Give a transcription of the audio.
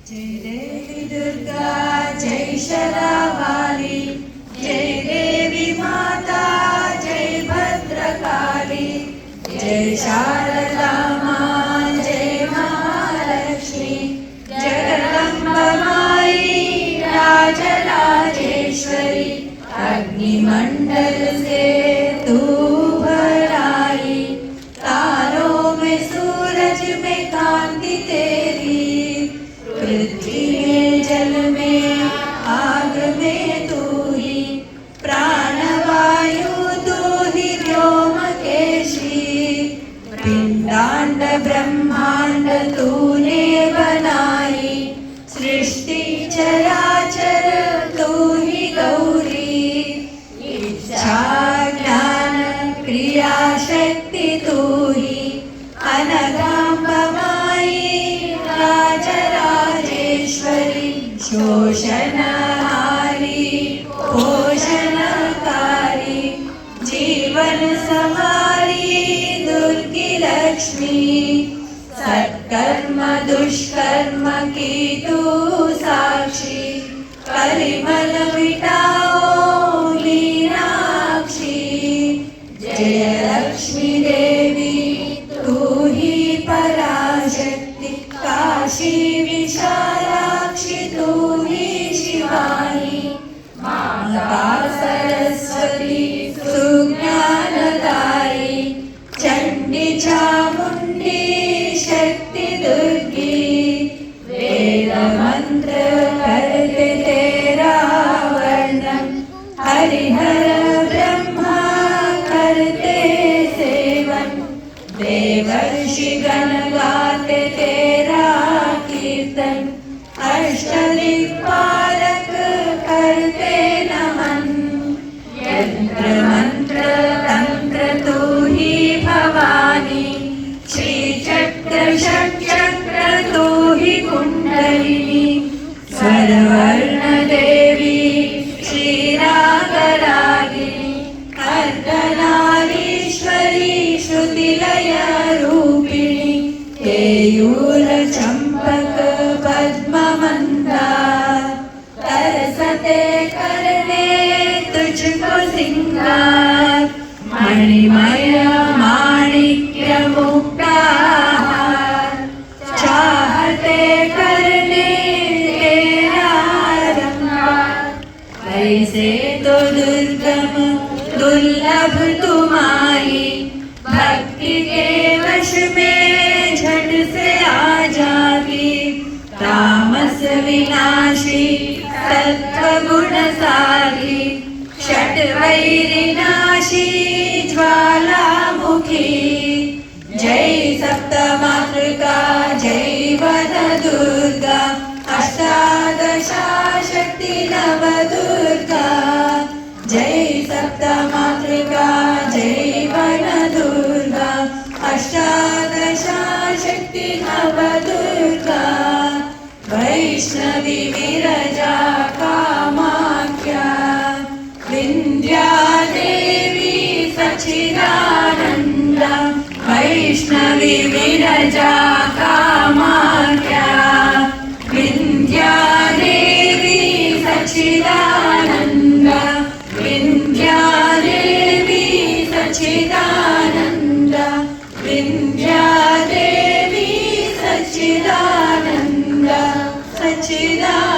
जय देवी दुर्गा जय शरावाली, जय देवी माता जय भद्रकाली, जय शारदा माँ जय महालक्ष्मी, जगदम्बा माई राजराजेश्वरी, अग्निमंडल से तू भर आई, तारों में सूरज में कांति तेरी, पृथ्वी में जल में आग में तू ही, प्राणवायु तू ही व्योमकेशी, पिंडांड ब्रह्मांड तूने बनाई, सृष्टि चराचर तू ही गौरी, इच्छा ज्ञान क्रिया शक्ति तू ही, अनगांबा माई राजराजेश्वरी, शोषणहारी पोषणकारी, जीवन समारी दुर्गी लक्ष्मी, सत्कर्म दुष्कर्म की तू साक्षी, कलिमल मिटाओ मीनाक्षी, जय लक्ष्मी देवी तू ही पराशक्ति, काशी विशालाक्षी तू ही शिवानी, माता सरस्वती सुज्ञानदायी, चंडी चामुंडी शक्ति दुर्गी, वेद मंत्र करते तेरा वर्णन, हरिहर ब्रह्मा करते सेवन, देवर्षि गण गाते तेरा कीर्तन, अष्टदिक्पालक करते नमन, यंत्र मंत्र तंत्र तू ही भवानी, श्री चक्र षट्चक्र तू ही कुंडलिनी, सर्वर्ण देवी श्री रागरागिनी, अर्धनारीश्वरी श्रुतिलय रूपिणी, केयूर चंपक पद्म मंदार, तरसते करने तुझको सिंगार, मणिमय माणिक्य मुक्ताहार, चाहते करने तेरा रंगार, ऐसे तो दुर्गम दुर्लभ तुम्हारी, भक्ति के वश में झट से आ जाती, तामस विनाशी सत्वगुण सारी, षट वैरिनाशी ज्वालामुखी, जय सप्तमातृका जय वन दुर्गा, अष्टादशा शक्ति नव दुर्गा, जय सप्तमातृका जय वन दुर्गा, अष्टादशा शक्ति नव दुर्गा, वैष्णवी विरजा कामाख्या, विंध्या देवी सच्चिदानंदा, वैष्णवी विरजा कामाख्या, विंध्या देवी सच्चिदानंदा, विंध्या देवी सच्चिदानंदा, विंध्या देवी सच्चिदानंदा, सच्चिदानंदा।